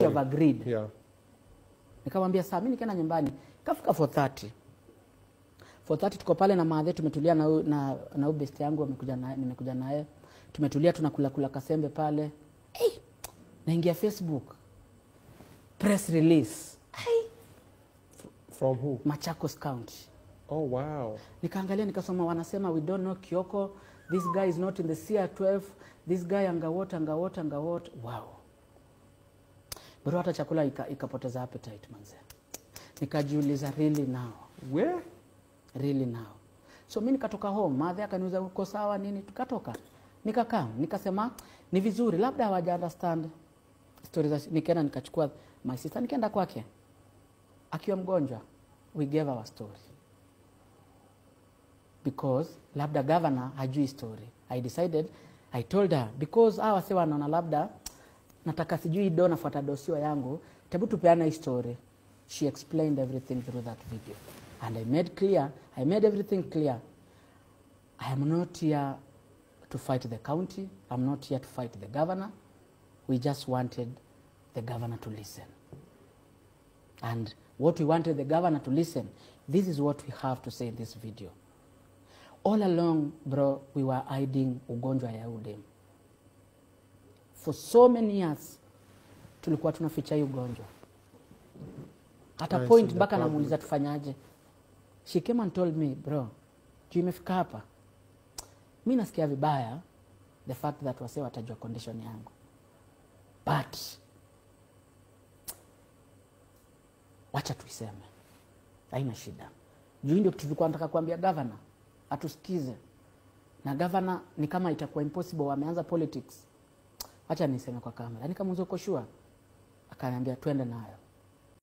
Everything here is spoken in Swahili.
have agreed. Yeah. Nikamwambia saa mimi nikaenda nyumbani. Kafika 4:30. 4:30 tuko pale na maadhe tumetulia na best yangu nimekuja naye. Tumetulia tunakula kasembe pale. Naingia Facebook. Press release. From who? Machakos County. Oh wow. Nikaangalia nikasoma wanasema we don't know Kioko. This guy is not in the CR12. This guy angawota. Wow. Bro hata chakula ikapoteza appetite manze. Nikajiuliza really now. Where? Really now. So mimi nikatoka home, madhe akaniuliza uko sawa nini? Tukatoka. Nikakaa, nikasema ni vizuri labda hawaja understand stories. Nikaenda nikachukua my sister nikaenda kwake. Akiwa mgonjwa, we gave our story. Because labda governor hajui story. I told her because hawa sewa wanaona labda nataka sijui do nafuata dosio yangu, tebu tupeana hii story. She explained everything through that video. And I made everything clear. I am not here to fight the county. I'm not here to fight the governor. We just wanted the governor to listen. And what we wanted the governor to listen, this is what we have to say in this video. All along, bro, we were hiding ugonjwa ya udem. For so many years, tulikuwa tunaficha hii ugonjwa. At a point, baka namuuliza tufanyaje. She came and told me, bro, juu imefika hapa. Mimi nasikia vibaya, the fact that wase watajua condition yangu. But, wacha tuiseme. Haina shida. Juu ndio tulikuwa nataka kuambia governor, atusikize. Na governor ni kama itakuwa impossible, wameanza politics. Wacha niseme kwa kamera. Nikamuuliza uko sure? Akaniambia twende nayo.